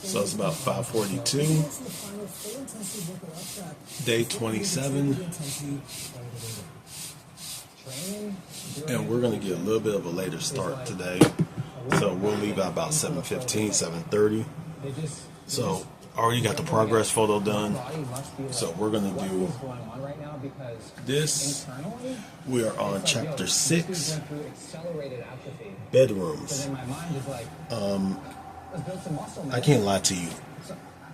So it's about 5:42, day 27, and we're going to get a little bit of a later start today. So we'll leave at about 7:15, 7:30. So I already got the progress photo done. So we're going to do this. We are on chapter 6, bedrooms. I can't lie to you.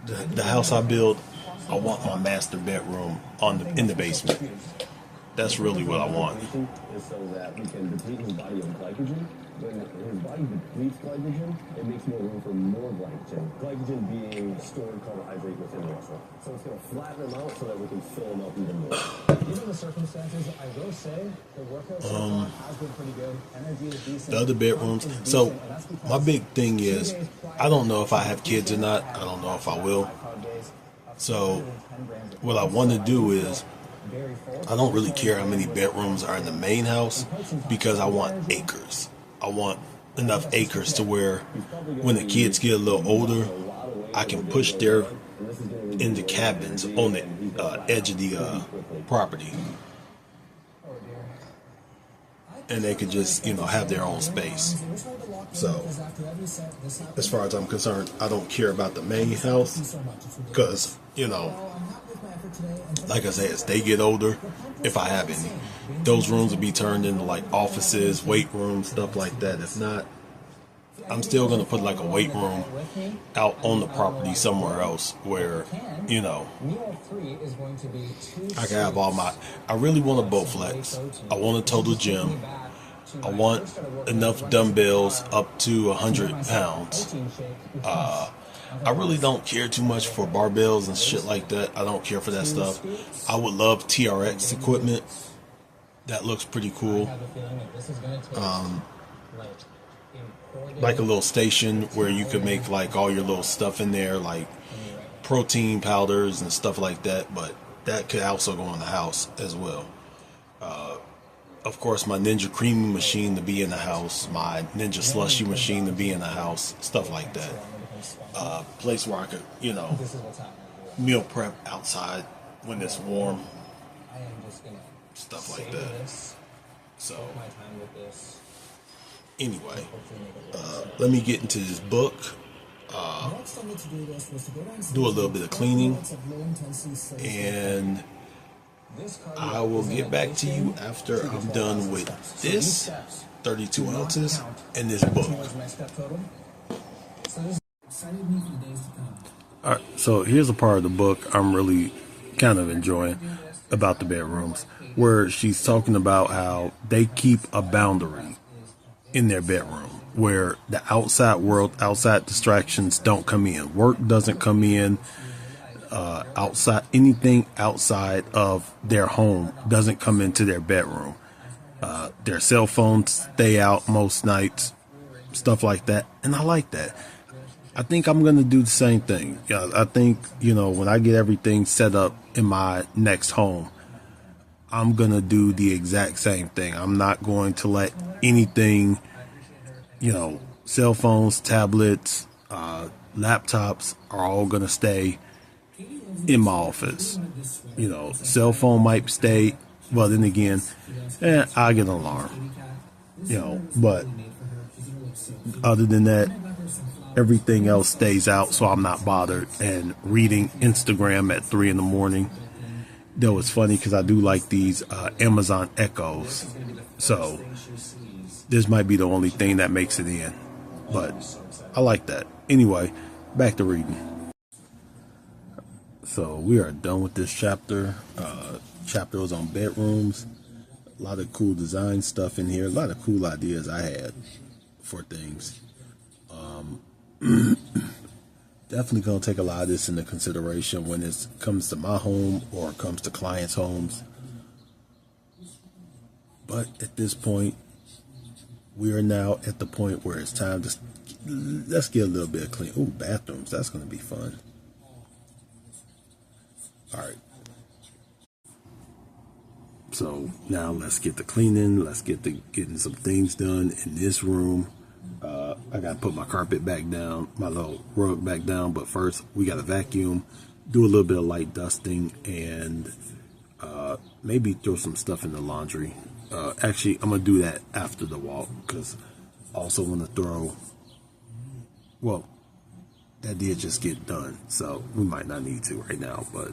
The house I built, I want my master bedroom in the basement. That's really what I want. So that we can deplete his body of glycogen. When his body depletes glycogen, it makes more room for more glycogen. Glycogen being stored carbohydrate within the muscle. So it's going to flatten him out so that we can fill him up even more. Given the circumstances, I will say the workout so far has been pretty good. Energy is decent. The other bedrooms. So my big thing is, I don't know if I have kids or not. I don't know if I will. So what I want to do is, I don't really care how many bedrooms are in the main house because I want acres. I want enough acres to where when the kids get a little older, I can push their into cabins on the edge of the property. And they could just, have their own space. So, as far as I'm concerned, I don't care about the main house because, like I said, as they get older, if I have any, those rooms will be turned into like offices, weight rooms, stuff like that. If not, I'm still going to put like a weight room out on the property somewhere else where, I can have I really want a Bowflex. I want a total gym. I want enough dumbbells up to 100 pounds. I really don't care too much for barbells and shit like that. I don't care for that stuff. I would love TRX equipment. That looks pretty cool. Like a little station where you could make like all your little stuff in there, like protein powders and stuff like that. But that could also go in the house as well. Of course, my Ninja Creamy machine to be in the house, my Ninja Slushy machine to be in the house, stuff like that. Place where I could, meal prep outside when it's warm, stuff like that. So, anyway, let me get into this book. Do a little bit of cleaning, and I will get back to you after I'm done with this 32 ounces and this book. Alright, so here's a part of the book I'm really kind of enjoying about the bedrooms, where she's talking about how they keep a boundary in their bedroom where the outside world, outside distractions don't come in. Work doesn't come in. Anything outside of their home doesn't come into their bedroom. Their cell phones stay out most nights, stuff like that. And I like that. I think I'm going to do the same thing. I think, when I get everything set up in my next home, I'm going to do the exact same thing. I'm not going to let anything, cell phones, tablets, laptops are all going to stay in my office. Cell phone might stay, well, then again, I get an alarm, but other than that, everything else stays out, so I'm not bothered. And reading Instagram at 3 a.m. Though it's funny because I do like these Amazon Echoes, so this might be the only thing that makes it in, but I like that. Anyway, back to reading. So we are done with this chapter. Chapter was on bedrooms. A lot of cool design stuff in here. A lot of cool ideas I had for things. Definitely going to take a lot of this into consideration when it comes to my home or comes to clients' homes. But at this point, we are now at the point where it's time to let's get a little bit of clean. Ooh, bathrooms. That's going to be fun. All right. So now let's get the cleaning. Let's get getting some things done in this room I gotta put my carpet back down, my little rug back down, but first we gotta vacuum, do a little bit of light dusting, and maybe throw some stuff in the laundry. Actually, I'm gonna do that after the walk, because I also want to throw, well, that did just get done, so we might not need to right now, but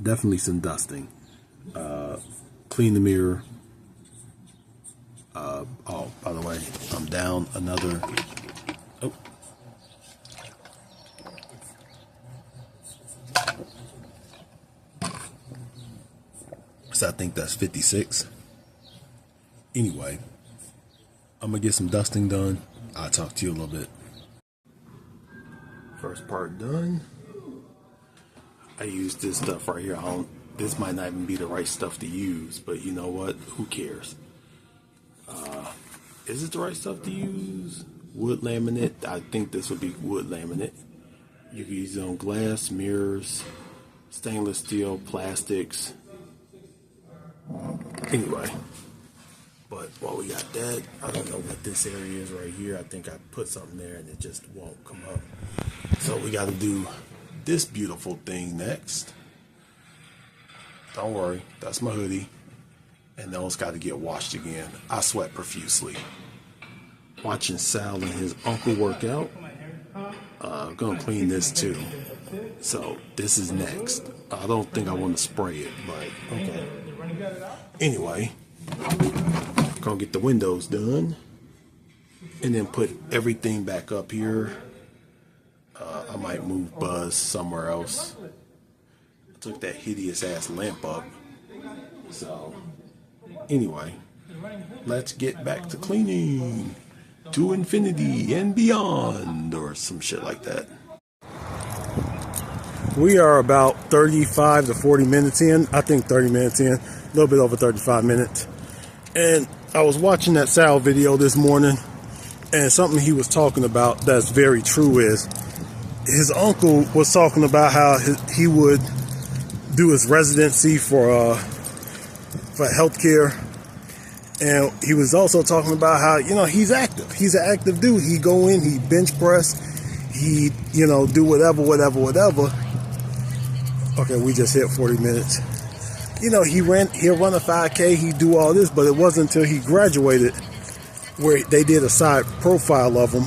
definitely some dusting. Clean the mirror. Oh, by the way, I'm down another. Oh. So I think that's 56. Anyway, I'm gonna get some dusting done. I'll talk to you a little bit. First part done. I use this stuff right here. This might not even be the right stuff to use, but you know what? Who cares? Is it the right stuff to use? Wood laminate. I think this would be wood laminate. You can use it on glass, mirrors, stainless steel, plastics. Anyway, but while we got that, I don't know what this area is right here. I think I put something there and it just won't come up. So we got to do this beautiful thing next. Don't worry, that's my hoodie. And those got to get washed again. I sweat profusely. Watching Sal and his uncle work out. I'm going to clean this too. So this is next. I don't think I want to spray it, but okay. Anyway, going to get the windows done. And then put everything back up here. I might move Buzz somewhere else. I took that hideous ass lamp up. So anyway, let's get back to cleaning. To infinity and beyond, or some shit like that. We are about 35 to 40 minutes in. I think 30 minutes in. A little bit over 35 minutes. And I was watching that Sal video this morning, and something he was talking about that's very true is his uncle was talking about how he would do his residency for healthcare. And he was also talking about how, he's active. He's an active dude. He go in, he bench press, he, do whatever. Okay, we just hit 40 minutes. He'll run a 5K, he'd do all this, but it wasn't until he graduated where they did a side profile of him.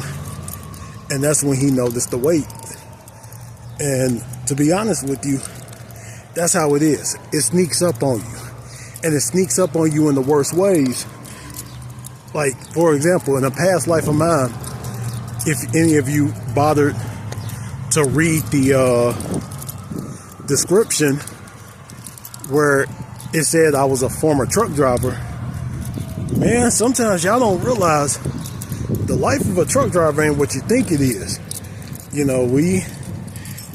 And that's when he noticed the weight. And to be honest with you, that's how it is. It sneaks up on you. And it sneaks up on you in the worst ways. Like, for example, in a past life of mine, if any of you bothered to read the description where it said I was a former truck driver, man, sometimes y'all don't realize the life of a truck driver ain't what you think it is.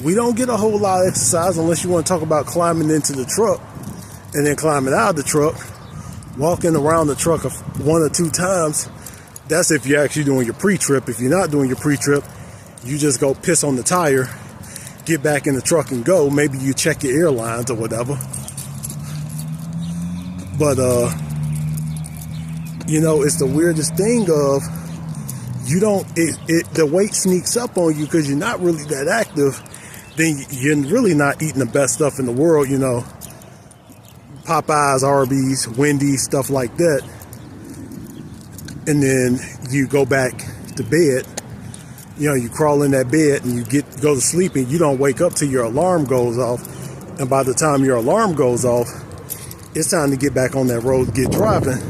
We don't get a whole lot of exercise unless you want to talk about climbing into the truck and then climbing out of the truck, walking around the truck one or two times. That's if you're actually doing your pre-trip. If you're not doing your pre-trip, you just go piss on the tire, get back in the truck and go. Maybe you check your airlines or whatever. But, it's the weirdest thing of the weight sneaks up on you because you're not really that active. Then you're really not eating the best stuff in the world, Popeyes, Arby's, Wendy's, stuff like that. And then you go back to bed. You crawl in that bed and you go to sleep and you don't wake up till your alarm goes off. And by the time your alarm goes off, it's time to get back on that road to get driving.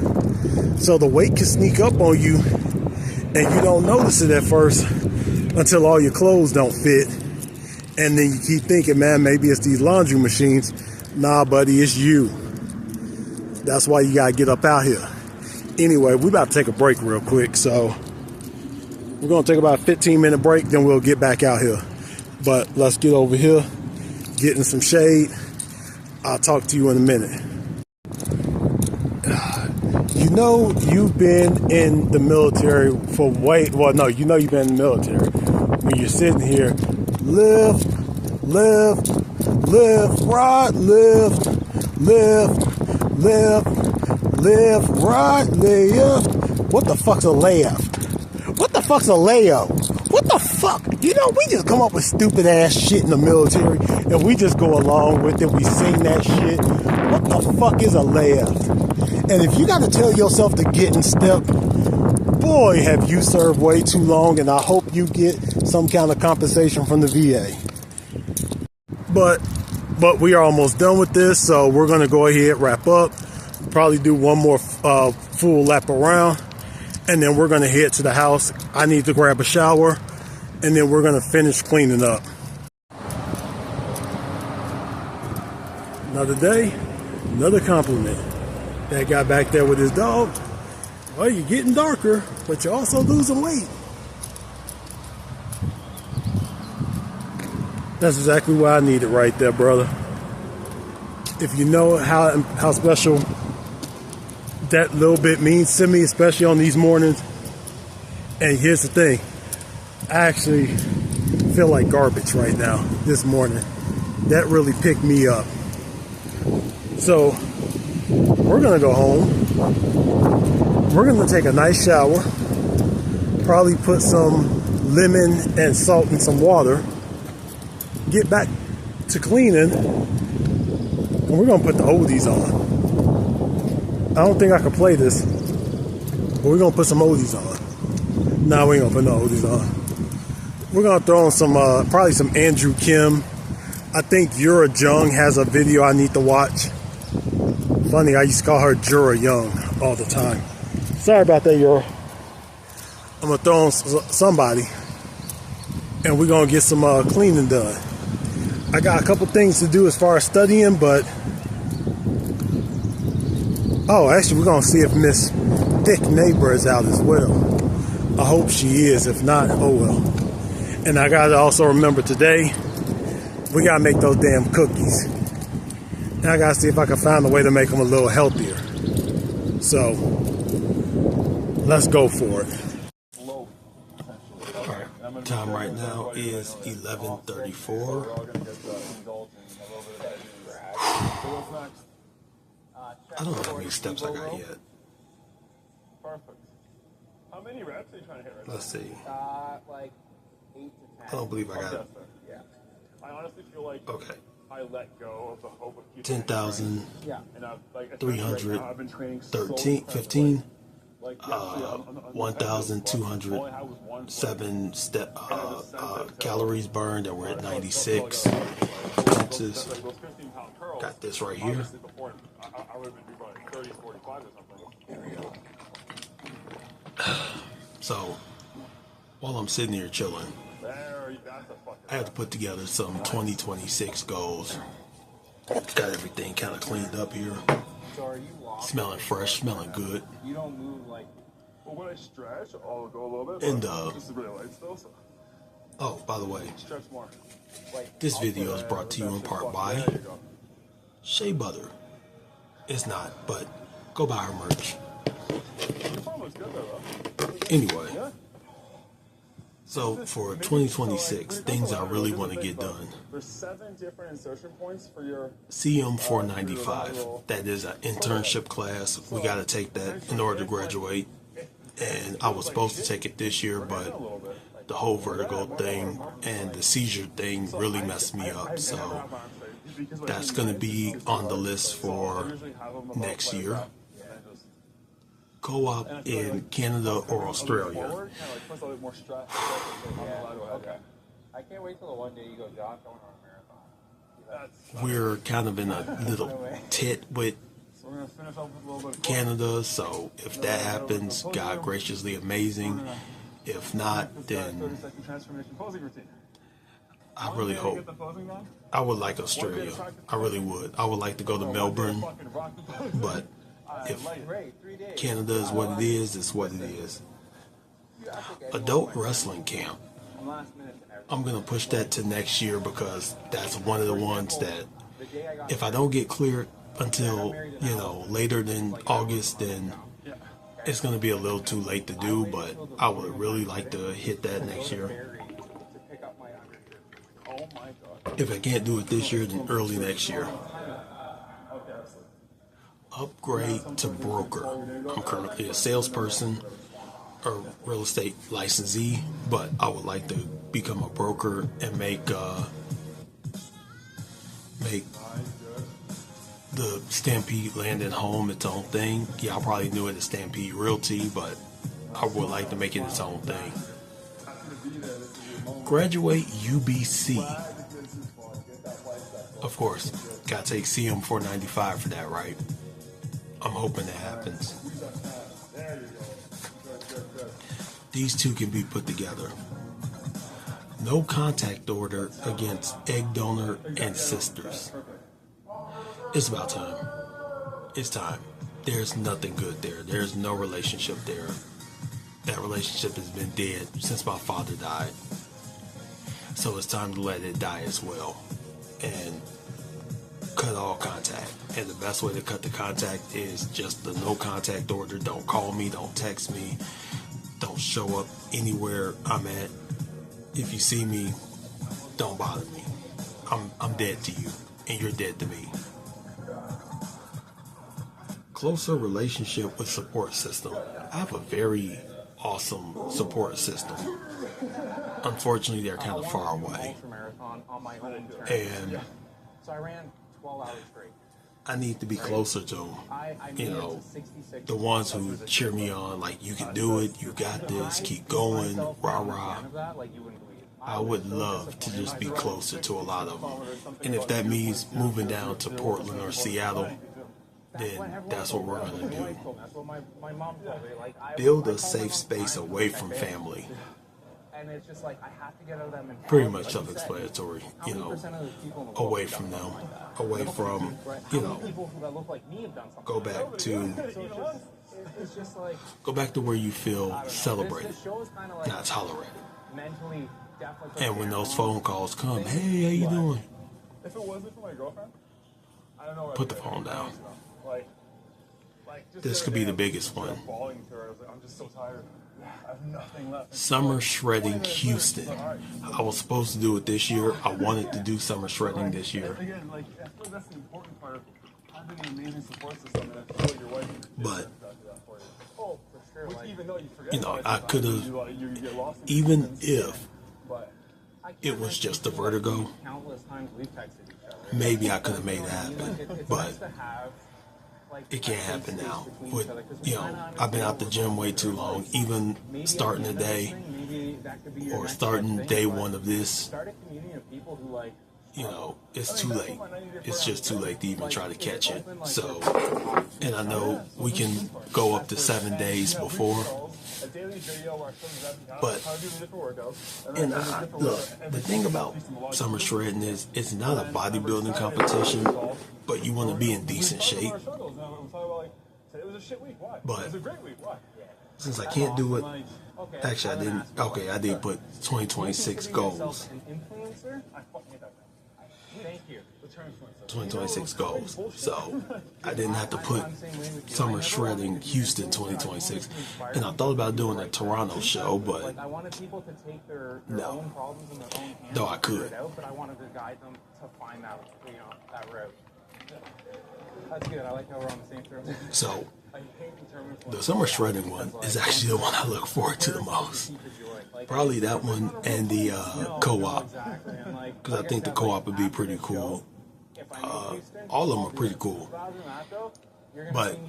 So the weight can sneak up on you and you don't notice it at first until all your clothes don't fit. And then you keep thinking, man, maybe it's these laundry machines. Nah, buddy, it's you. That's why you gotta get up out here. Anyway, we're about to take a break real quick. So we're gonna take about a 15-minute break, then we'll get back out here. But let's get over here, get in some shade. I'll talk to you in a minute. You've been in the military for you've been in the military. When you're sitting here, lift, right, lift, right, left. What the fuck's a left? What the fuck's a layup? What the fuck? You know, we just come up with stupid ass shit in the military and we just go along with it. We sing that shit. What the fuck is a layup? And if you got to tell yourself to get in step, boy, have you served way too long, and I hope you get some kind of compensation from the VA. But we are almost done with this, so we're going to go ahead, wrap up, probably do one more full lap around, and then we're going to head to the house. I need to grab a shower, and then we're going to finish cleaning up. Another day, another compliment. That guy back there with his dog, well, you're getting darker, but you're also losing weight. That's exactly what I needed right there, brother. If you know how special that little bit means to me, especially on these mornings. And here's the thing. I actually feel like garbage right now, this morning. That really picked me up. So, we're going to go home. We're going to take a nice shower. Probably put some lemon and salt in some water. Get back to cleaning. And we're going to put the oldies on. I don't think I can play this. But we're going to put some oldies on. Nah, we ain't going to put no oldies on. We're going to throw on some, probably some Andrew Kim. I think Yura Jung has a video I need to watch. Funny, I used to call her Jura Young all the time. Sorry about that, Yura. I'm going to throw on somebody. And we're going to get some cleaning done. I got a couple things to do as far as studying, but... Oh, actually, we're going to see if Miss Thick Neighbor is out as well. I hope she is. If not, oh well. And I got to also remember today, we got to make those damn cookies. And I got to see if I can find a way to make them a little healthier. So, let's go for it. Alright, time right now is 11:34. I don't know how many steps I got yet. Perfect. How many reps are you trying to hit right now? Let's see. Like 8 to 10. I don't believe I got it. Yeah. I honestly feel like Okay. I let go of the hope of keeping 10,000, Yeah. and I've, like, 300, I've been training 15, like 1,207 calories burned, and we're at 96 ounces. Got this right here. I would have been running 30, 45 or something. There we go. So, while I'm sitting here chilling, I have to put together some 2026 goals. Got everything kind of cleaned up here. Smelling fresh, smelling good. You don't move like. Well, when I stretch, I'll go a little bit. And this is really light still, so oh, by the way, stretch more. this video is brought to you in part by There you go. Shea Butter. It's not, but go buy her merch. Your form looks good though. Anyway, Yeah. so for 2026, things I really want to get done. There's 7 different insertion points for your. CM 495. That is an internship class. We got to take that in order to graduate. And I was supposed to take it this year, but the whole vertigo thing and the seizure thing really messed me up. So that's going to be on the list for next year. Co-op in Canada or Australia. Okay. I can't wait till the one day you go, Josh, I want to run a marathon. We're kind of in a little tit with So we're gonna finish off with a little bit of Canada, so if that happens, God graciously amazing. If not, then 30-second transformation posing routine. I really Get hope. the posing down. I would like Australia. I really would. I would like to go to Melbourne, Fucking rock the pose. but if Great, 3 days. Canada is what it is, it's what it is. Adult wrestling camp. Last minute to everything. I'm going to push that to next year because that's one of the ones that if I don't get cleared until, later than August, then it's going to be a little too late to do, but I would really like to hit that next year. Oh my god. If I can't do it this year, then early next year. Upgrade to broker. I'm currently a salesperson. a real estate licensee, but I would like to become a broker and make the Stampede Land and Home its own thing. Yeah, I probably knew it as Stampede Realty, but I would like to make it its own thing. Graduate UBC. Of course, gotta take CM 495 for that, right? I'm hoping that happens. These two can be put together. No contact order against egg donor and sisters. It's about time. It's time. There's nothing good there. There's no relationship there. That relationship has been dead since my father died. So it's time to let it die as well. And cut all contact. And the best way to cut the contact is just the no contact order. Don't call me, don't text me, don't show up anywhere I'm at. If you see me, don't bother me. I'm dead to you, and you're dead to me. Closer relationship with support system. I have a very awesome support system. Unfortunately, they're kind of far away. And so I ran 12 hours straight. I need to be closer to them. You know, the ones who cheer me on, like, you can do it, you got this, keep going, rah rah. I would love to just be closer to a lot of them. And if that means moving down to Portland or Seattle, then that's what we're going to do. Build a safe space away from family. And it's just like, I have to get out of that mentality. Pretty much self-explanatory, you know, away from them, away from, you know, go back to where you feel celebrated, not tolerated. And when those phone calls come, hey, how you doing? If it wasn't for my girlfriend, I don't know. Put the phone down. Just This could be the biggest one. bawling to her. I was like, I'm just so tired. I have nothing left. Summer Shredding Houston. I was supposed to do it this year. I wanted to do summer shredding this year. Again, I feel that's the important part. Having an amazing support system, and I feel like your wife can do But, exactly that for you. Oh, for sure. Which, even though you forget, you know, I could have, even if it was just a vertigo, maybe I could have made it happen. But it can't happen now. With, you know, I've been out the gym way too long. Even starting a day or starting day one of this, you know, it's too late. It's just too late to even try to catch it. So, and I know we can go up to 7 days before, but, and look, the thing about summer shredding is it's not a bodybuilding competition, but you want to be in decent shape. But since I can't do it, actually I didn't, okay, I did put 2026 goals. 2026 goals. So I didn't have to put Summer Shredding Houston 2026. And I thought about doing a Toronto show, but no. Though I could. But I wanted to guide them to find that, that route. That's good. I like how we're on the same terms. So the Summer Shredding one is actually the one I look forward to the most. Probably that one and the co-op, because I think the co-op would be pretty cool. All of them are pretty cool. But,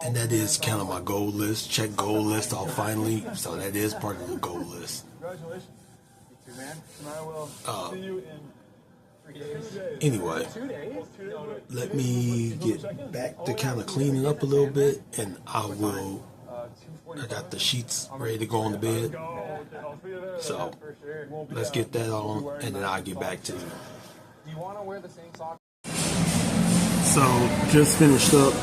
and that is kind of my goal list. Check goal list off finally. So that is part of the goal list. Congratulations. You too, man. And I will see you in 3 days. Anyway, let me get back to kind of cleaning up a little bit, and I got the sheets ready to go on the bed. So let's get that on, and then I'll get back to you. Do you want to wear the same socks? So just finished up.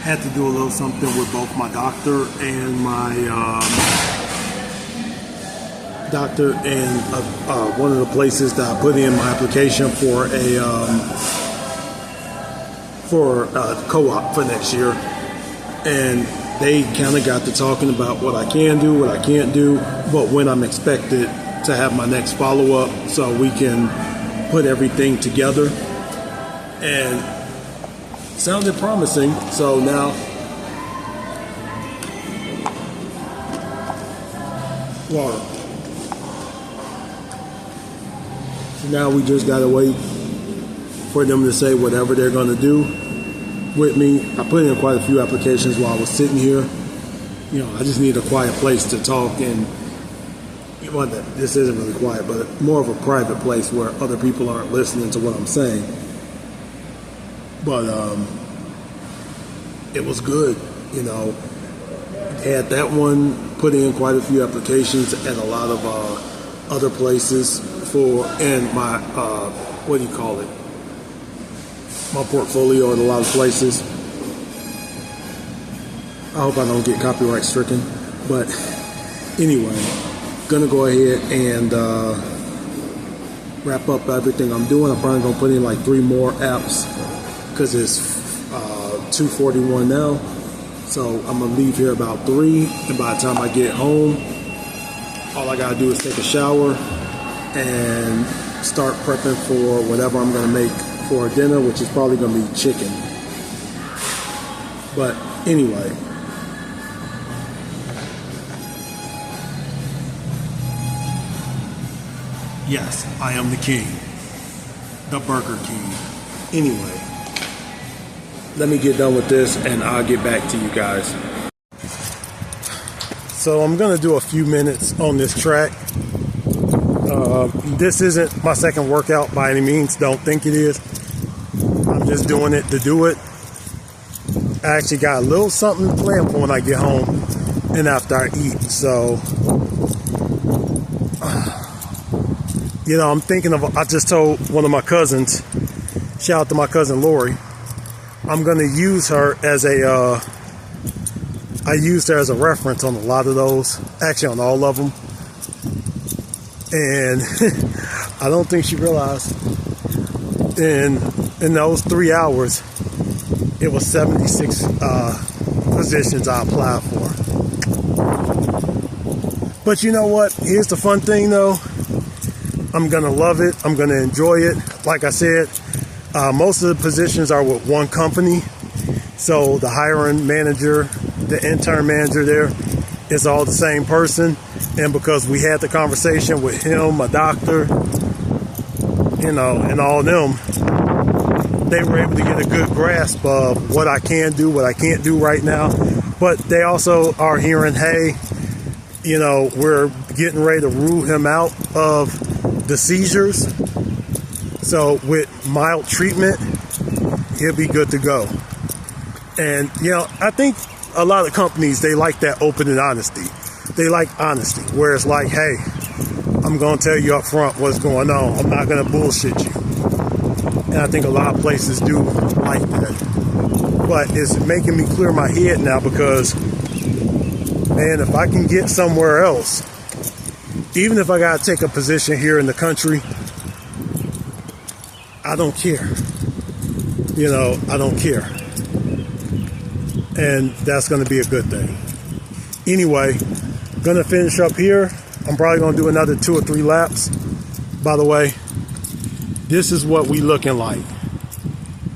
Had to do a little something with both my doctor and my one of the places that I put in my application for a co-op for next year, and they kind of got to talking about what I can do, what I can't do, but when I'm expected to have my next follow-up so we can put everything together. And sounded promising, so now water. So now we just gotta wait for them to say whatever they're gonna do with me. I put in quite a few applications while I was sitting here. You know, I just need a quiet place to talk, and well, this isn't really quiet, but more of a private place where other people aren't listening to what I'm saying. But it was good, you know. Had that one, put in quite a few applications at a lot of other places for, and my what do you call it? My portfolio at a lot of places. I hope I don't get copyright stricken, but anyway, gonna go ahead and wrap up everything I'm doing. I'm probably gonna put in like 3 more apps because it's 2:41 now. So I'm gonna leave here about 3, and by the time I get home, all I gotta do is take a shower and start prepping for whatever I'm gonna make for dinner, which is probably gonna be chicken. But anyway. Yes, I am the king. The Burger King. Anyway, let me get done with this and I'll get back to you guys. So I'm going to do a few minutes on this track. This isn't my second workout by any means. Don't think it is. I'm just doing it to do it. I actually got a little something planned for when I get home and after I eat. So, you know, I'm thinking of, I just told one of my cousins, shout out to my cousin Lori, I'm going to use her as a, I used her as a reference on a lot of those, actually on all of them. And I don't think she realized in those 3 hours, it was 76 positions I applied for. But you know what? Here's the fun thing though. I'm going to love it. I'm going to enjoy it. Like I said, most of the positions are with one company. So the hiring manager, the intern manager there is all the same person. And because we had the conversation with him, a doctor, you know, and all them, they were able to get a good grasp of what I can do, what I can't do right now. But they also are hearing, hey, you know, we're getting ready to rule him out of the seizures. So with mild treatment, he'll be good to go. And, you know, I think a lot of companies, they like that open and honesty. They like honesty, where it's like, hey, I'm going to tell you up front what's going on. I'm not going to bullshit you. And I think a lot of places do like that. But it's making me clear my head now because, man, if I can get somewhere else, even if I got to take a position here in the country, I don't care. You know, I don't care. And that's going to be a good thing. Anyway, going to finish up here. I'm probably going to do another 2 or 3 laps. By the way, this is what we looking like.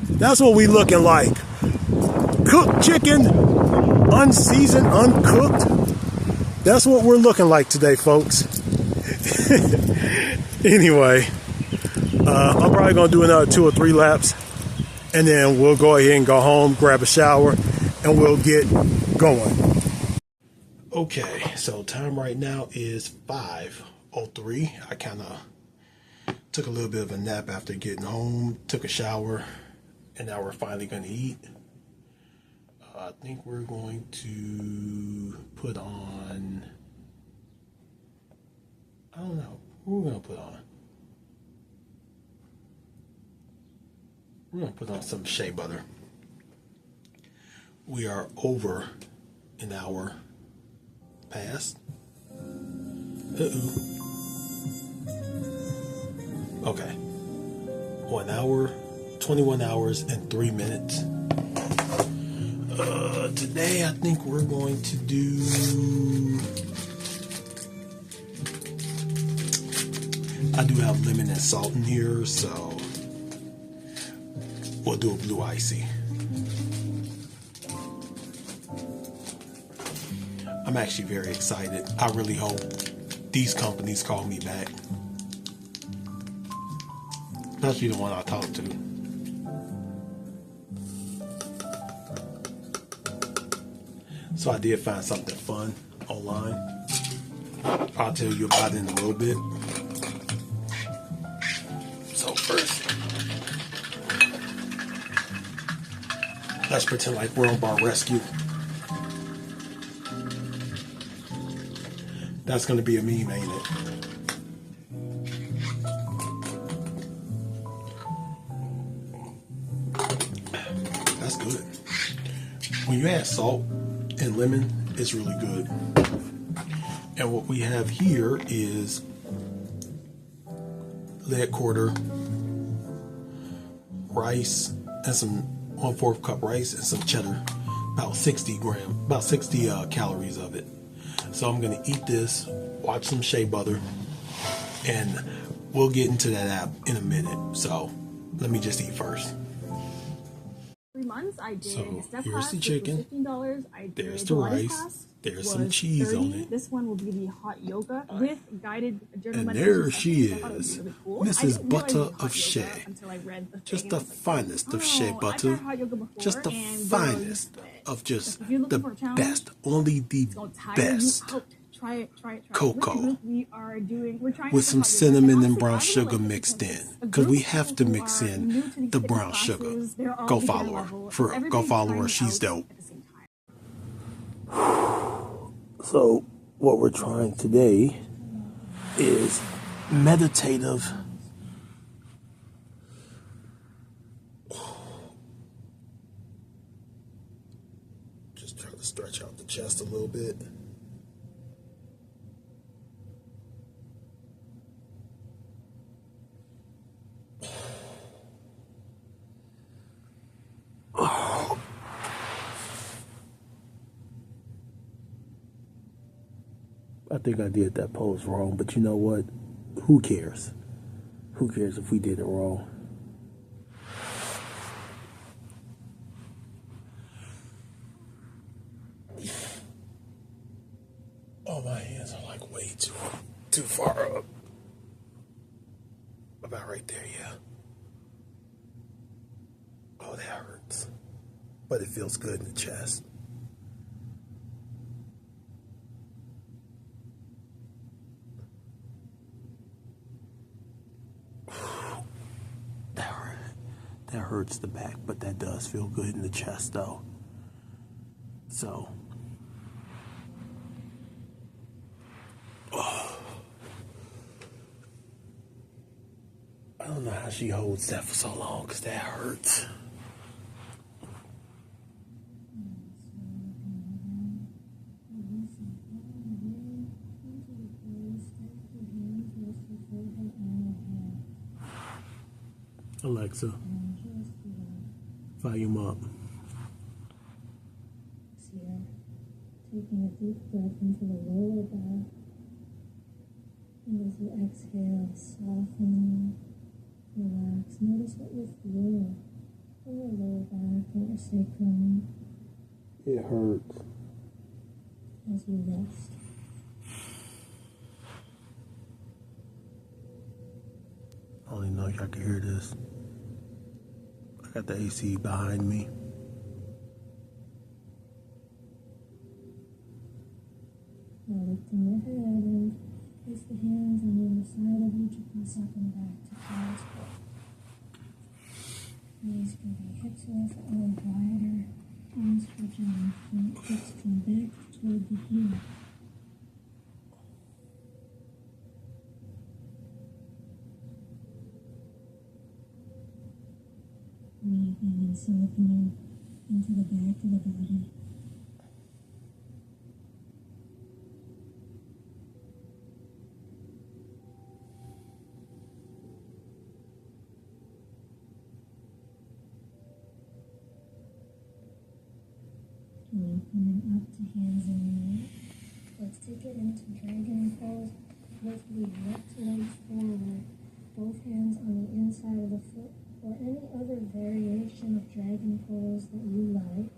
That's what we looking like. Cooked chicken, unseasoned, uncooked. That's what we're looking like today, folks. Anyway, I'm probably going to do another 2 or 3 laps. And then we'll go ahead and go home, grab a shower, and we'll get going. Okay, so time right now is 5:03. I kind of took a little bit of a nap after getting home, took a shower, and now we're finally going to eat. I think we're going to put on, I don't know, what we're going to put on. We're going to put on some shea butter. We are over an hour past. Okay. 1 hour, 21 hours and 3 minutes. Today I think we're going to do I do have lemon and salt in here, so we'll do a blue icy. I'm actually very excited. I really hope these companies call me back. Especially the one I talk to. So I did find something fun online. I'll tell you about it in a little bit. So first, let's pretend like we're on bar rescue. That's going to be a meme, ain't it? That's good. When you add salt and lemon, it's really good. And what we have here is lead quarter, rice, and some 1/4 cup rice and some cheddar, about 60 calories of it. So I'm gonna eat this, watch some shea butter, and we'll get into that app in a minute. So let me just eat first. 3 months. I did So step here's class, the which was chicken. $15. I did There's the Pilates rice. class, There's was some cheese on 30. it. This one will be the hot yoga with guided journal And meditation there she sessions. I thought it would be is, really cool. I Mrs. didn't realize Butter it was hot of yoga Shea. until I read the Just thing, the and I was like, finest of shea oh, butter. I've tried hot yoga before, Just the and finest girl, of just if you're looking for a the challenge, best. Only the it's gonna tire best. you out. Try it. Cocoa. We're trying With out some hot yoga. cinnamon and honestly, brown I really sugar like it mixed because in. it's a Because group we of have to people who mix are in new to these the fitness brown classes. sugar. They're all Go beginner follow her. level, For real. Go everybody's follow trying her. it She's out dope. at the same time. So what we're trying today is meditative just try to stretch out the chest a little bit. I think I did that pose wrong, but you know what? Who cares? Who cares if we did it wrong? Oh, my hands are like way too far up. About right there, yeah. Oh, that hurts. But it feels good in the chest. That hurts the back, but that does feel good in the chest, though. So, I don't know how she holds that for so long, because that hurts. Alexa, volume up. Here, taking a deep breath into the lower back, and as you exhale, soften, relax. Notice what you feel in your lower back and your sacrum. It hurts. As you rest. I don't even know if y'all can hear this. I got the AC behind me. Now lifting your head and place the hands on either side of you to press up and back to child's pose. Knees can be hips width or wider. Arms stretching in front, hips come back toward the heel. Breathing and softening into the back of the body. Coming up to hands and knees. Let's take it into dragon pose. Lift the left leg forward. Both hands on the inside of the foot, or any other variation of dragon pose that you like.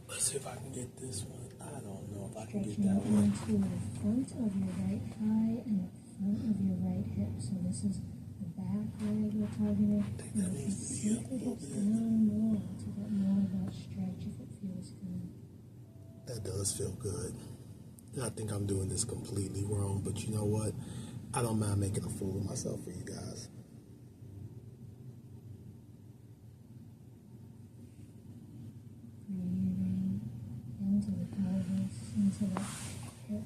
Let's see if I can can get this one. I don't know if I can get Stretching that one. into the front of your right thigh and the front of your right hip. So this is the back leg we're targeting. And that you can needs to be sink up the a little hips bit. down more to get more of that stretch if it feels good. That does feel good. And I think I'm doing this completely wrong, but you know what? I don't mind making a fool of myself for you guys. Breathing into the pelvis, into the hip.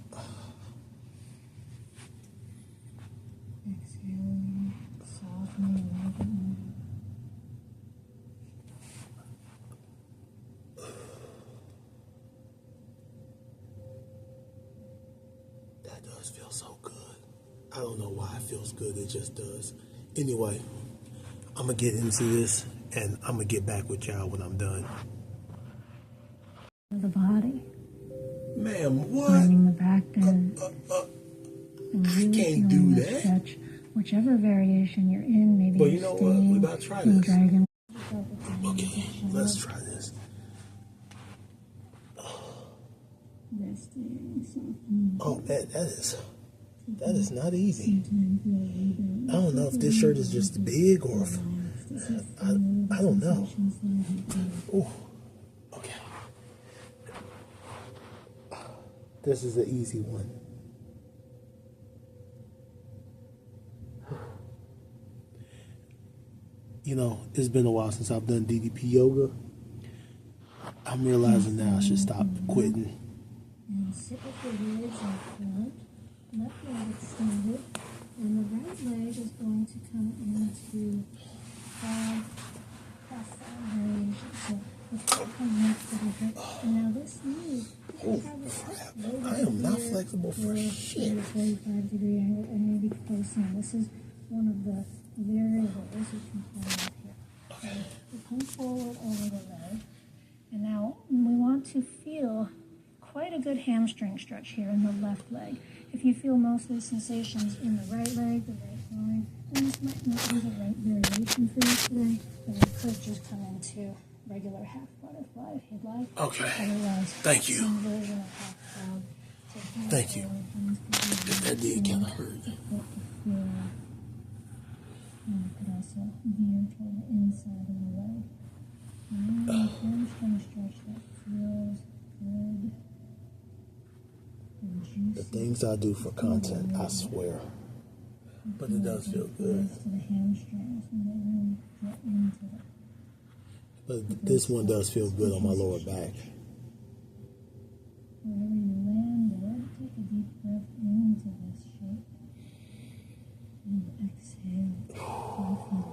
Exhaling, softening a little bit more. That does feel so good. I don't know why it feels good. It just does. Anyway, I'm going to get into this, and I'm going to get back with y'all when I'm done. The body, Ma'am, what? finding the back bend, and I really can't feeling do the that. stretch, whichever variation you're in. Maybe But you're you know what? staying We about to try in this. dragon. Okay, let's try this. Resting, softening. Oh, man, that is not easy. Sometimes we'll rebound. I don't know if this shirt is just big or if I don't know. Ooh, okay. This is an easy one. You know, it's been a while since I've done DDP yoga. I'm realizing now I should stop quitting. And sit with your legs in front, left leg extended, and the right leg is going to come into five variations. So it's going to come next to the hip. And now this knee, you can have it I am not flexible for shit. a 45-degree angle and maybe close in. This is one of the variables you can play with here. So you come forward over the leg. And now we want to feel quite a good hamstring stretch here in the left leg. If you feel mostly sensations in the right leg, the right groin, then this might not be the right variation for you today, but you could just come into regular half butterfly if you'd like. Okay. Otherwise, Thank you. some version of half frog. So half Thank you. That did kind of hurt. And you could also veer toward the inside of the leg. And hamstring stretch that feels good and juicy. The things I do for content, I swear. But it does feel good. To the hamstrings when they really get into it. But this one does feel good on my lower back. Wherever you landed, take a deep breath into this shape. And exhale. Soften.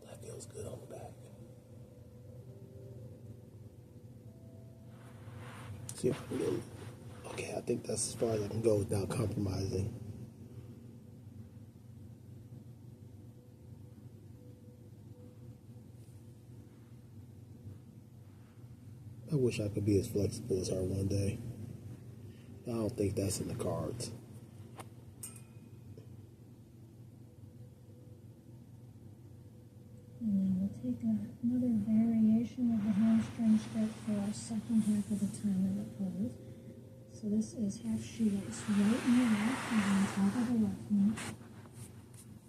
That feels good on the back. See if I can go. Okay, I think that's as far as I can go without compromising. I wish I could be as flexible as her one day. I don't think that's in the cards. And then we'll take another variation of the hamstring stretch for our second half of the time of the pose. So this is half shoelace right in the left and on top of the left knee.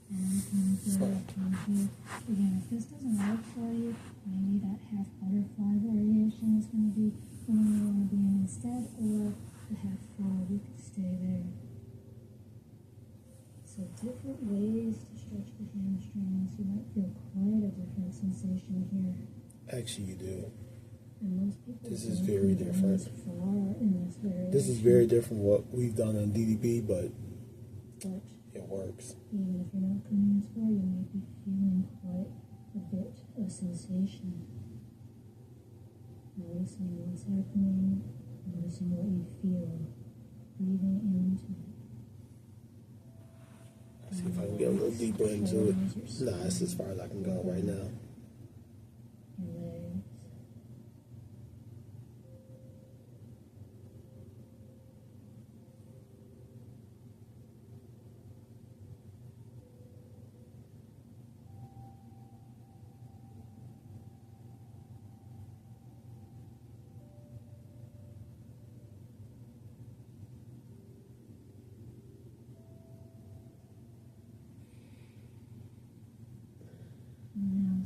And come through from here. Again, if this doesn't work for you, maybe that half butterfly variation is going to be the one you want to be in instead, or the half frog, you could stay there. So different ways to stretch the hamstrings. You might feel quite a different sensation here. Actually, you do. And most people This is don't very go different. this far in this variation. This is very different from what we've done on DDP, but But it works. even if you're not coming this far, you may be feeling quite a bit of sensation. Noticing what's happening, noticing what you feel, breathing into it. Let's see if I can get a little deeper into it. Nah, that's as far as I can go right now. Your legs.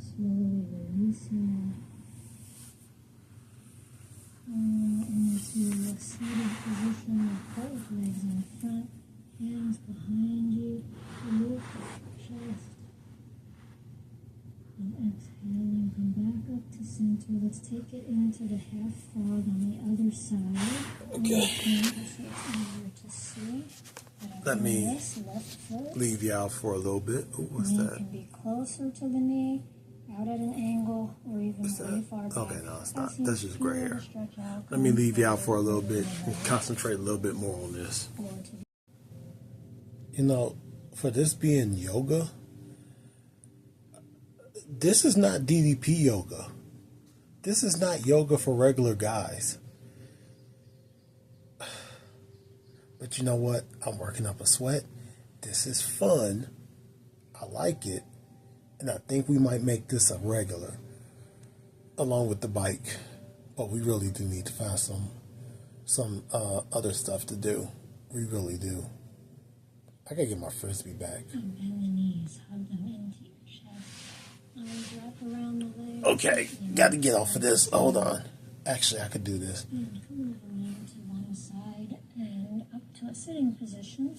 slowly releasing into a seated position with both legs in front, hands behind you, lift chest. And exhaling, come back up to center. Let's take it into the half frog on the other side. Okay. So it's easier to see. Let me left foot. leave you out for a little bit. Ooh, what's Knee that? can be closer to the knee, out at an angle, or even way far back. Okay, no, it's not. As you That's just gray feel hair. the stretch out, Let me come leave you out for a forward, little bit forward, and concentrate a little bit more on this. forward to the You know, for this being yoga, this is not DDP yoga. This is not yoga for regular guys. But you know what? I'm working up a sweat. This is fun. I like it. And I think we might make this a regular along with the bike. But we really do need to find some other stuff to do. We really do. I gotta get my frisbee back. bend the knees, hug them into your chest. Arms wrap around the legs. Okay, got to get off of this. Hold on. Actually, I could do this. And come over now to one side and up to a sitting position.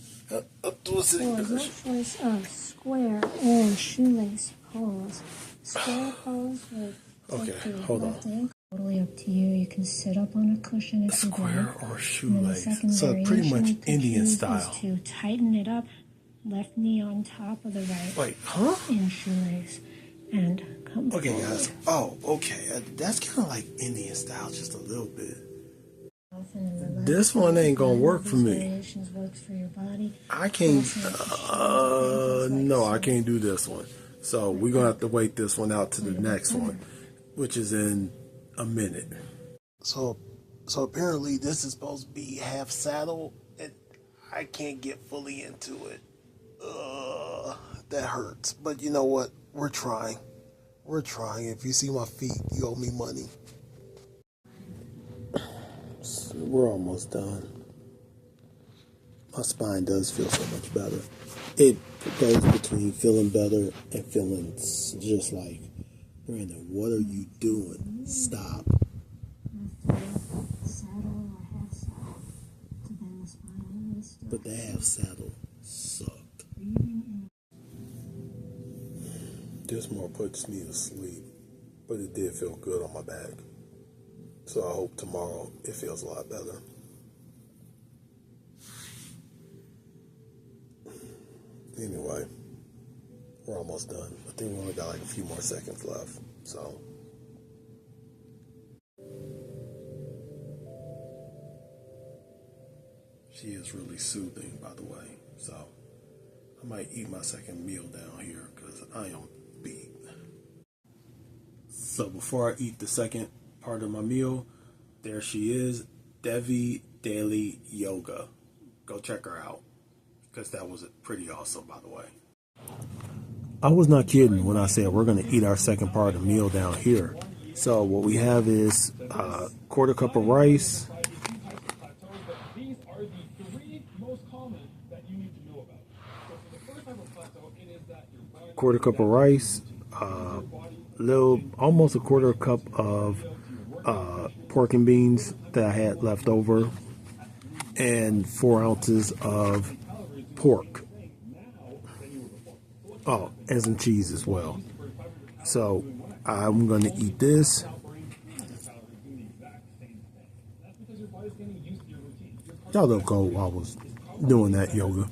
Up to a sitting Or your position. choice of square or shoelace pose. Square pose would Okay, take your hold on. left ankle. Totally up to you. You can sit up on a cushion if you Square want. or And then the shoelace. second So pretty much variation you could Indian choose style. is to tighten it up, left knee on top of the right Wait, huh? in shoelace, and come Okay, forward. guys. Oh, okay. That's kind of like Indian style, just a little bit. Soften and relax. This one ain't gonna work for These me. variations works for your body. I can't. Also, No, I can't do this one. So we're gonna have to wait this one out to the next one, which is in a minute. So apparently this is supposed to be half saddle, and I can't get fully into it. That hurts. But you know what? We're trying. We're trying. If you see my feet, you owe me money. So we're almost done. My spine does feel so much better. It goes between feeling better and feeling just like, Brandon, what are you doing? Stop. saddle or half saddle to bend the spine and wrist. But the half saddle sucked. Breathing in. This more puts me to sleep, but it did feel good on my back. So I hope tomorrow it feels a lot better. Anyway, we're almost done. I think we only got like a few more seconds left. So. She is really soothing, by the way. So I might eat my second meal down here because I am beat. So before I eat the second part of my meal, there she is, Devi Daily Yoga. Go check her out because that was pretty awesome, by the way. I was not kidding when I said we're going to eat our second part of the meal down here. So what we have is a quarter cup of rice, These are the three most common that you need to know about. So for the first type of plateau, it is that your body quarter cup of rice, almost a quarter cup of pork and beans that I had left over, and 4 ounces of pork. Oh, and some cheese as well. So I'm going to eat this. Y'all don't go while I was doing that yoga.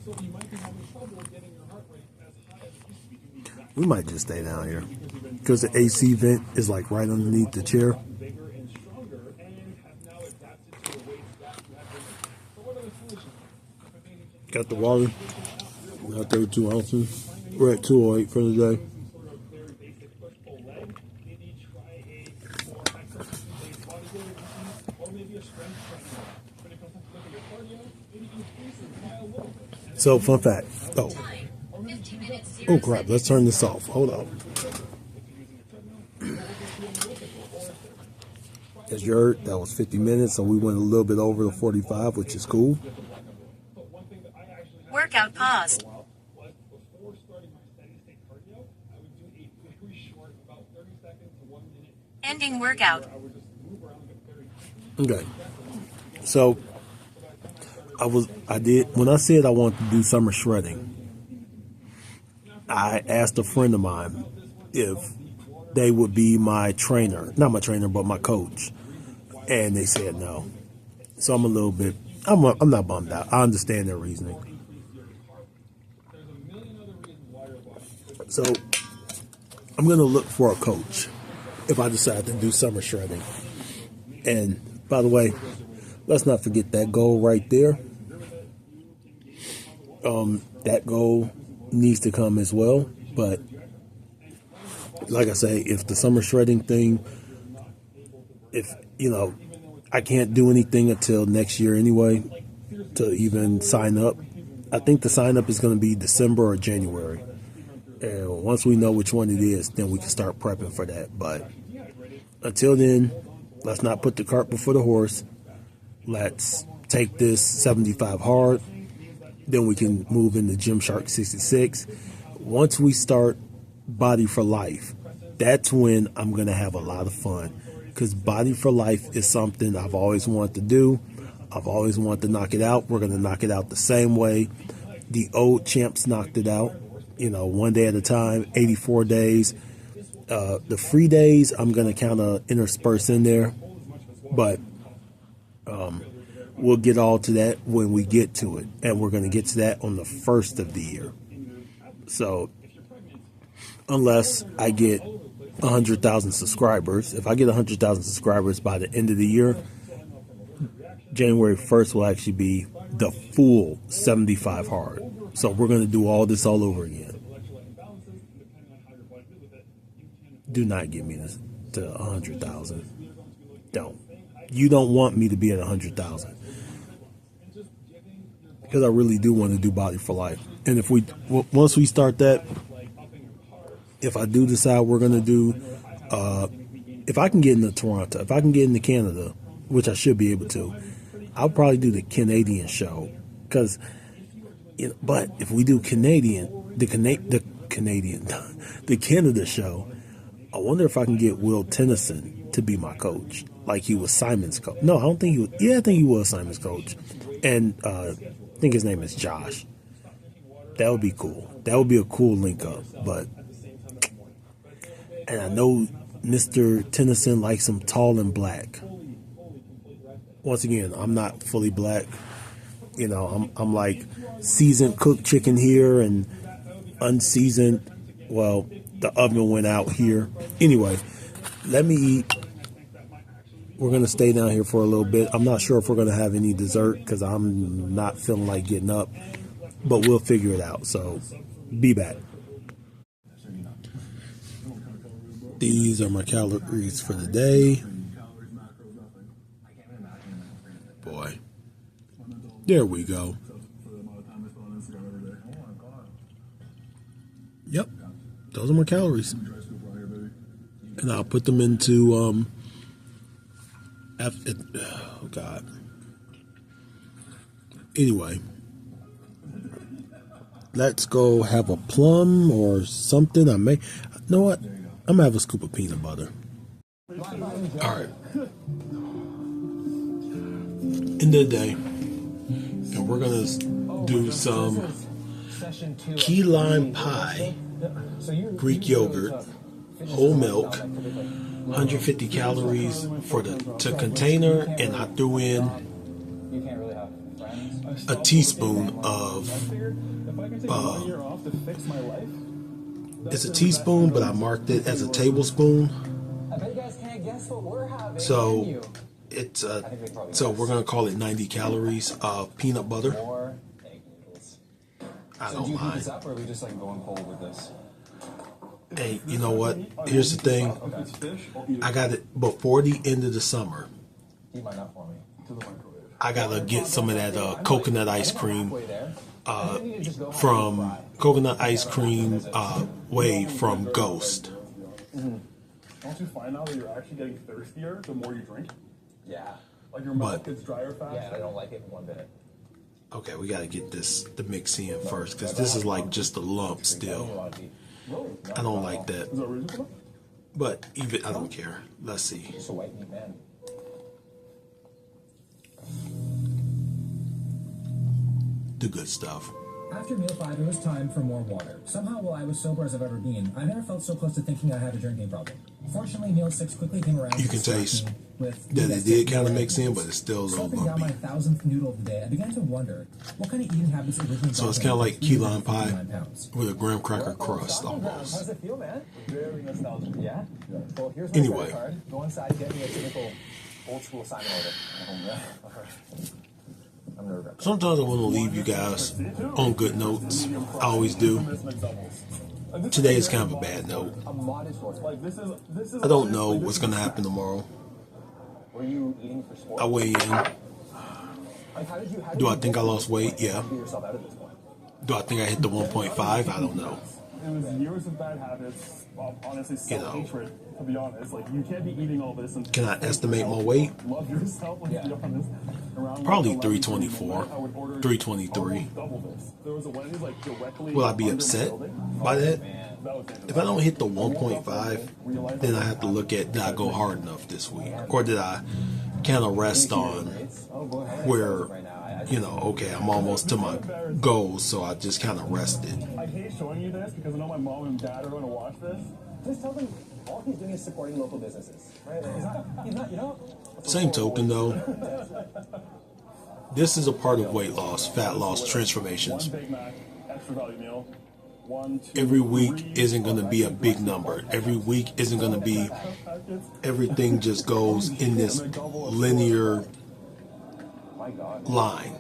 We might just stay down here because the AC vent is like right underneath the chair. Got the water. We got 32 ounces. We're at 208 for the day. So, fun fact. Oh crap, let's turn this off. Hold on. As you heard, that was 50 minutes, so we went a little bit over the 45, which is cool. Workout paused. Before starting my steady state cardio, I would do a very short, about Ending workout. Okay. So I did when I said I wanted to do summer shredding, I asked a friend of mine if they would be my trainer, not my trainer, but my coach. And they said no. So I'm a little bit, I'm not bummed out. I understand their reasoning. So I'm going to look for a coach if I decide to do summer shredding. And by the way, let's not forget that goal right there. That goal needs to come as well. But like I say, if the summer shredding thing, if, I can't do anything until next year anyway to even sign up. I think the sign up is going to be December or January. And once we know which one it is, then we can start prepping for that. But until then, let's not put the cart before the horse. Let's take this 75 hard. Then we can move into Gymshark 66. Once we start Body for Life, that's when I'm going to have a lot of fun. Because Body for Life is something I've always wanted to do. I've always wanted to knock it out. We're going to knock it out the same way the old champs knocked it out. 1 day at a time, 84 days. The free days, I'm going to kind of intersperse in there. But we'll get all to that when we get to it. And we're going to get to that on the first of the year. So, unless I get 100,000 subscribers, if I get 100,000 subscribers by the end of the year, January 1st will actually be the full 75 hard. So we're going to do all this all over again. Do not get me to 100,000. Don't. You don't want me to be at 100,000. Because I really do want to do Body for Life. And once we start that, if I do decide we're going to do, if I can get into Toronto, if I can get into Canada, which I should be able to, I'll probably do the Canadian show. Because, but if we do the Canada show, I wonder if I can get Will Tennyson to be my coach, like he was Simon's coach. No, I don't think he was. Yeah, I think he was Simon's coach. And I think his name is Josh. That would be cool. That would be a cool link up. And I know Mr. Tennyson likes him tall and black. Once again, I'm not fully black. I'm like seasoned cooked chicken here and unseasoned. Well, the oven went out here. Anyway, let me eat. We're going to stay down here for a little bit. I'm not sure if we're going to have any dessert because I'm not feeling like getting up. But we'll figure it out. So, be back. These are my calories for the day. Boy. There we go. Yep. Those are my calories. And I'll put them into, oh God. Anyway. Let's go have a plum or something. You know what? I'm going to have a scoop of peanut butter. All right. End of the day. And we're going to do some key lime pie, Greek yogurt, whole milk, 150 calories for the container, and I threw in a teaspoon of it's a teaspoon, but I marked it as a tablespoon. So it's so we're gonna call it 90 calories of peanut butter. I don't mind. Hey, you know what? Here's the thing. I got it before the end of the summer. I gotta get some of that coconut ice cream from Coconut Ice Cream Wave from Ghost. Don't you find out that you're actually getting thirstier the more you drink? Yeah. Like your mouth gets drier fast? Yeah, I don't like it one bit. Okay, we gotta get the mix in first, because this is like just a lump still. I don't like that. Is that reasonable? But even I don't care. Let's see. Just a white meat man. The good stuff. After meal 5, it was time for more water. Somehow, while I was sober as I've ever been, I never felt so close to thinking I had a drinking problem. Fortunately, meal 6 quickly came around. You can taste that it did kind of mix in, but it's still a little Slurping down my lumpy. 1000th noodle of the day, I began to wonder what kind of eating habits originally. So it's brought kind of me like to key 89 lime pie pounds. with a graham cracker crust How almost. does it feel, man? Very nostalgic. Yeah? Well, here's my Anyway. credit card. Go inside, get me a typical old school Simon order. I'm nervous. Sometimes I want to leave you guys on good notes. I always do. Today is kind of a bad note. A modest horse. Like this is I don't know what's going to happen tomorrow. Were you eating for sport? I weigh in. Like, how did Do I you think I get lost to this weight? point? Yeah. How did you get yourself out of this point? Do I think I hit the 1.5? I don't know. It was years of bad habits. Honestly, You know. self-hatred. To be honest, like you can't be eating all this and Can I estimate my weight? love yourself. Let's be honest. Around Probably like 324, 11, I would order 323. almost double this. There was a Wendy's like directly. Will I be under my upset building. by that? That was dangerous. If I don't hit the 1.5, then I have to look at, did I go hard enough this week? Or did I kind of rest on where, you know, okay, I'm almost to my goals, so I just kind of rested. I hate showing you this because I know my mom and dad are going to watch this. Just tell them all he's doing is supporting local businesses, right? Like, he's not, you know? Same token though, this is a part of weight loss, fat loss transformations. One Big Mac, extra value meal. 1, 2, Every week 3, isn't going to be a big number. Every week isn't going to be, everything just goes in this linear My God. line.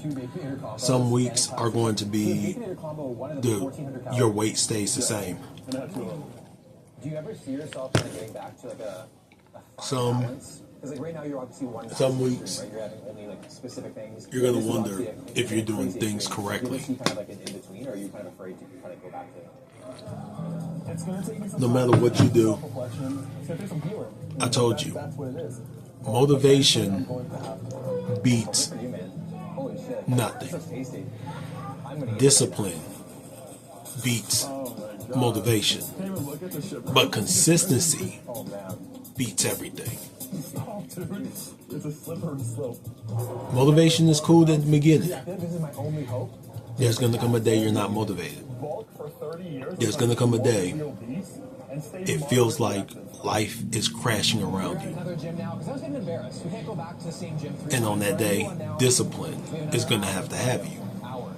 Two Baconator combos, Some weeks and are going to be Baconator combo, one of them 1,400 calories. your weight stays the same. and I had 2 of them. Do you ever see yourself kind of getting back to like a fine Some- balance? Because like right now you're obviously one Some extreme, weeks, right? You're having only like specific things. you're gonna This is wonder obviously if you're doing crazy things extreme. correctly. Do you see kind of like an in between, or are you kind of afraid to kind of go back to it? It's going to take me some No time matter to what you do, self-reflection. It's going to take some healing. I told you, That's what it is. motivation Going to have beats For you, man. Holy shit. Nothing. That's so tasty. I'm gonna eat discipline beats motivation, Can't even look at this shit, bro. but consistency Oh man. beats everything. Oh, dude. It's a slippery slope. Motivation is cool at the beginning. I feel like this is my only hope. There's gonna come a day you're not motivated. Bulk for 30 years. There's gonna come a day and stay it feels like life is crashing around you. Another gym now because I was getting embarrassed. We can't go back to the same gym 3 And on that times. day, Everyone now- discipline is gonna have to have you. Hour.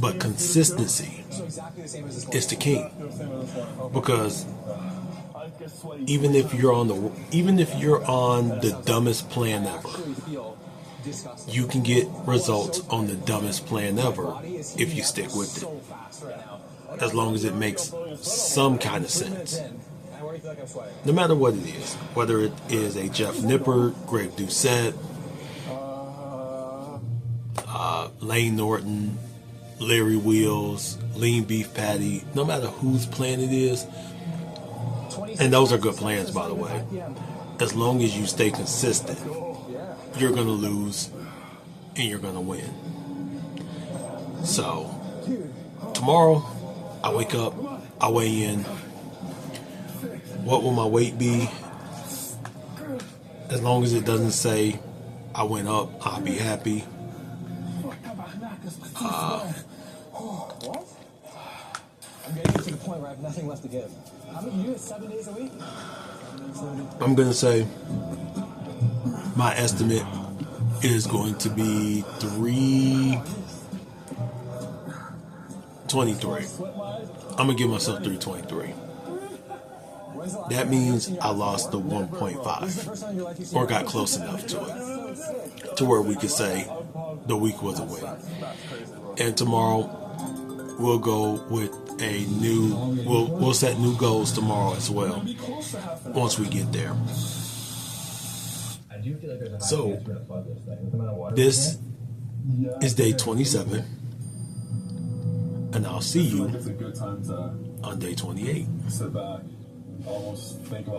But consistency So exactly the same as this is the key. Because even if you're on the dumbest plan ever, Actually feel disgusting. you can get results on the dumbest plan ever if you stick with it, So fast right now. as long as it makes some kind of 3 minutes sense. in, I already feel like I'm sweating. No matter what it is, whether it is a Jeff Nippert, Greg Doucette, Lane Norton, Larry Wheels, Lean Beef Patty, no matter whose plan it is, and those are good plans, by the way, as long as you stay consistent, you're going to lose and you're going to win. So, tomorrow, I wake up, I weigh in. What will my weight be? As long as it doesn't say I went up, I'll be happy. What? I'm getting to the point where I have nothing left to give. How many you do it 7 days a week? I'm going to say my estimate is going to be 323. I'm going to give myself 323. That means I lost the 1.5 or got close enough to it to where we could say the week was a win. And tomorrow we'll go with we'll set new goals tomorrow as well once we get there. So this is day 27 and I'll see you It's a good time to on day 28. sit back, almost think about